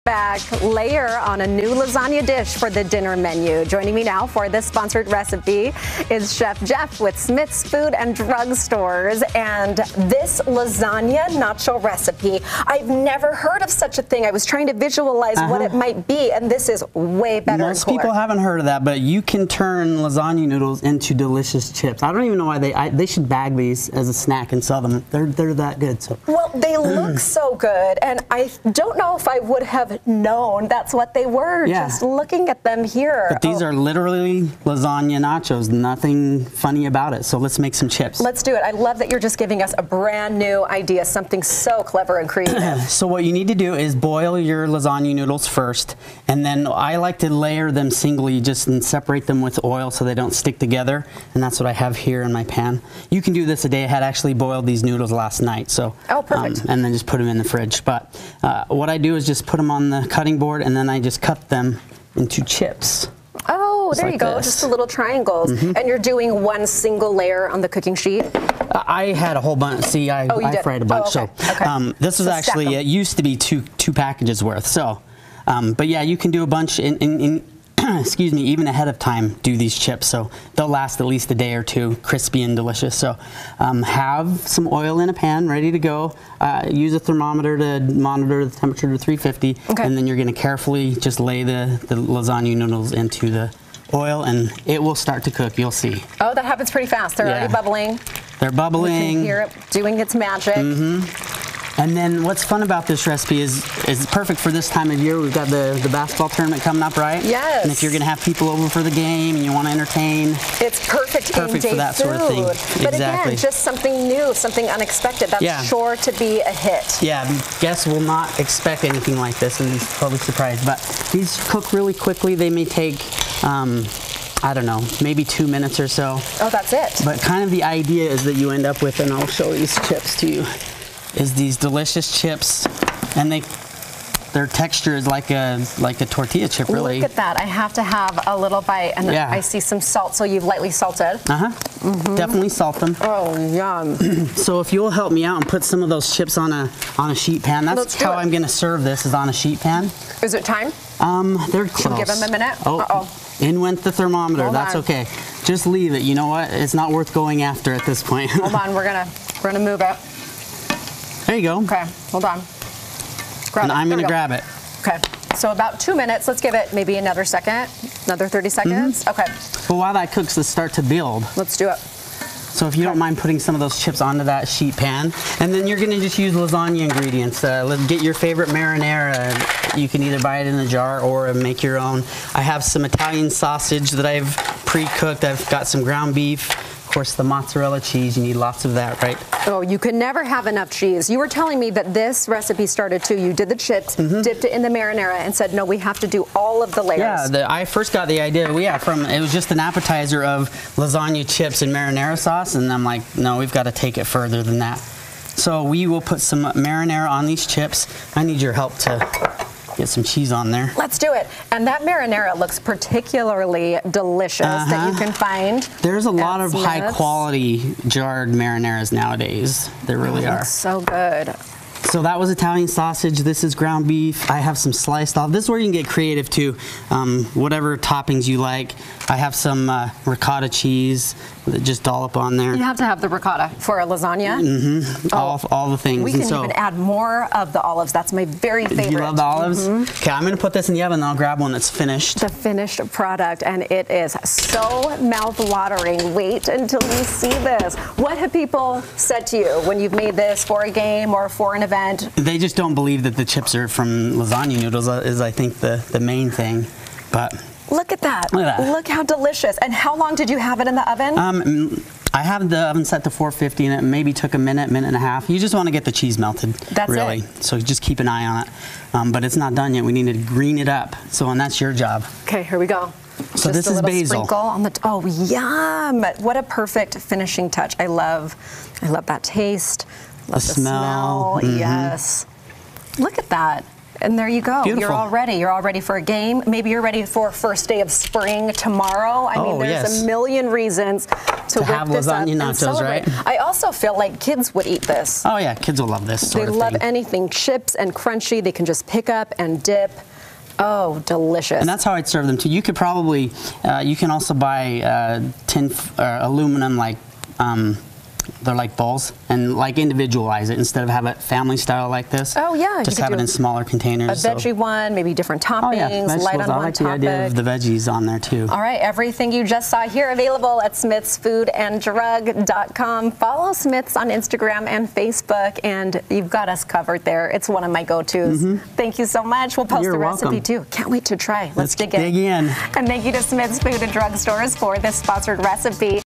back layer on a new lasagna dish for the dinner menu. Joining me now for this sponsored recipe is Chef Jeff with Smith's Food and Drug Stores. And this lasagna nacho recipe, I've never heard of such a thing. I was trying to visualize what it might be, and this is way better. Most people haven't heard of that, but you can turn lasagna noodles into delicious chips. I don't even know why they should bag these as a snack and sell them. They're that good. So. Well, they look so good, and I don't know if I would have known that's what they were, just looking at them here. But these are literally lasagna nachos, nothing funny about it. So let's make some chips. Let's do it. I love that you're just giving us a brand new idea, something so clever and creative. So what you need to do is boil your lasagna noodles first, and then I like to layer them singly just and separate them with oil so they don't stick together, and that's what I have here in my pan. You can do this a day ahead. I actually boiled these noodles last night, so perfect. And then just put them in the fridge. But what I do is just put them on the cutting board, and then I just cut them into chips. Oh, there you go, just the little triangles. And you're doing one single layer on the cooking sheet? I had a whole bunch. See, I fried a bunch. Oh, okay. So this was actually, it used to be two packages worth. So, but yeah, you can do a bunch in excuse me, even ahead of time, do these chips. So they'll last at least a day or two, crispy and delicious. So have some oil in a pan ready to go. Use a thermometer to monitor the temperature to 350. And then you're gonna carefully just lay the lasagna noodles into the oil, and it will start to cook, you'll see. Oh, that happens pretty fast. They're already bubbling. They're bubbling. You can hear it doing its magic. And then what's fun about this recipe is perfect for this time of year. We've got the basketball tournament coming up, right? Yes. And if you're going to have people over for the game and you want to entertain, it's perfect game day for that food. Sort of thing. But again, just something new, something unexpected. That's sure to be a hit. Yeah, guests will not expect anything like this and be totally surprised. But these cook really quickly. They may take I don't know, maybe 2 minutes or so. Oh, that's it. But kind of the idea is that you end up with, and I'll show these chips to you, is these delicious chips, and their texture is like a tortilla chip, really. Look at that. I have to have a little bite, and I see some salt, so you've lightly salted. Definitely salt them. Oh, yum. So if you'll help me out and put some of those chips on a sheet pan, that's how I'm going to serve this, is on a sheet pan. Is it time? They're close. Should we give them a minute? Oh. In went the thermometer. That's okay. Just leave it. You know what? It's not worth going after at this point. Hold on. We're gonna move it. There you go. Okay. Hold on. And I'm gonna grab it. Okay. So about 2 minutes. Let's give it maybe another second. Another 30 seconds. Okay. But while that cooks, let's start to build. Let's do it. So if you don't mind putting some of those chips onto that sheet pan, and then you're going to just use lasagna ingredients. Get your favorite marinara. You can either buy it in a jar or make your own. I have some Italian sausage that I've pre-cooked. I've got some ground beef. Of course, the mozzarella cheese, you need lots of that, right? Oh, you can never have enough cheese. You were telling me that this recipe started too. You did the chips, dipped it in the marinara, and said, no, we have to do all of the layers. Yeah, I first got the idea, it was just an appetizer of lasagna chips and marinara sauce, and I'm like, no, we've got to take it further than that. So we will put some marinara on these chips. I need your help to get some cheese on there. Let's do it. And that marinara looks particularly delicious that you can find. There's a lot of high quality jarred marinaras nowadays. There really are. So good. So that was Italian sausage. This is ground beef. I have some sliced olive. This is where you can get creative too. Whatever toppings you like. I have some ricotta cheese that just dollop on there. You have to have the ricotta for a lasagna. All the things. We can even add more of the olives. That's my very favorite. You love the olives? Okay, I'm going to put this in the oven, and I'll grab one that's finished. The finished product, and it is so mouth-watering. Wait until you see this. What have people said to you when you've made this for a game or for an event? They just don't believe that the chips are from lasagna noodles, is I think the main thing. But look at that. Look how delicious. And how long did you have it in the oven? I have the oven set to 450, and it maybe took a minute and a half. You just want to get the cheese melted. That's really. So just keep an eye on it. But it's not done yet. We need to green it up. And that's your job. Okay, here we go. So this is basil. Sprinkle on the oh, yum! What a perfect finishing touch. I love that taste. Love the smell. Yes. Look at that. And there you go. Beautiful. You're all ready. You're all ready for a game. Maybe you're ready for a first day of spring tomorrow. I mean, there's a million reasons to whip have this up lasagna and nachos, celebrate. right? I also feel like kids would eat this. Oh yeah, kids will love this sort They of love thing. anything chips and crunchy. They can just pick up and dip. Oh, delicious. And that's how I'd serve them too. You could probably, you can also buy tin aluminum they're like bowls, and like individualize it instead of have it family style like this. Oh yeah, just have it in smaller containers. A veggie one, maybe different toppings, oh, yeah. light on I one like topic. the idea of the veggies on there too. All right, everything you just saw here available at smithsfoodanddrug.com. Follow Smiths on Instagram and Facebook, and you've got us covered there. It's one of my go-tos. Thank you so much. We'll post You're the recipe welcome. too. Can't wait to try. Let's dig in. Dig in. And thank you to Smith's Food and Drug Stores for this sponsored recipe.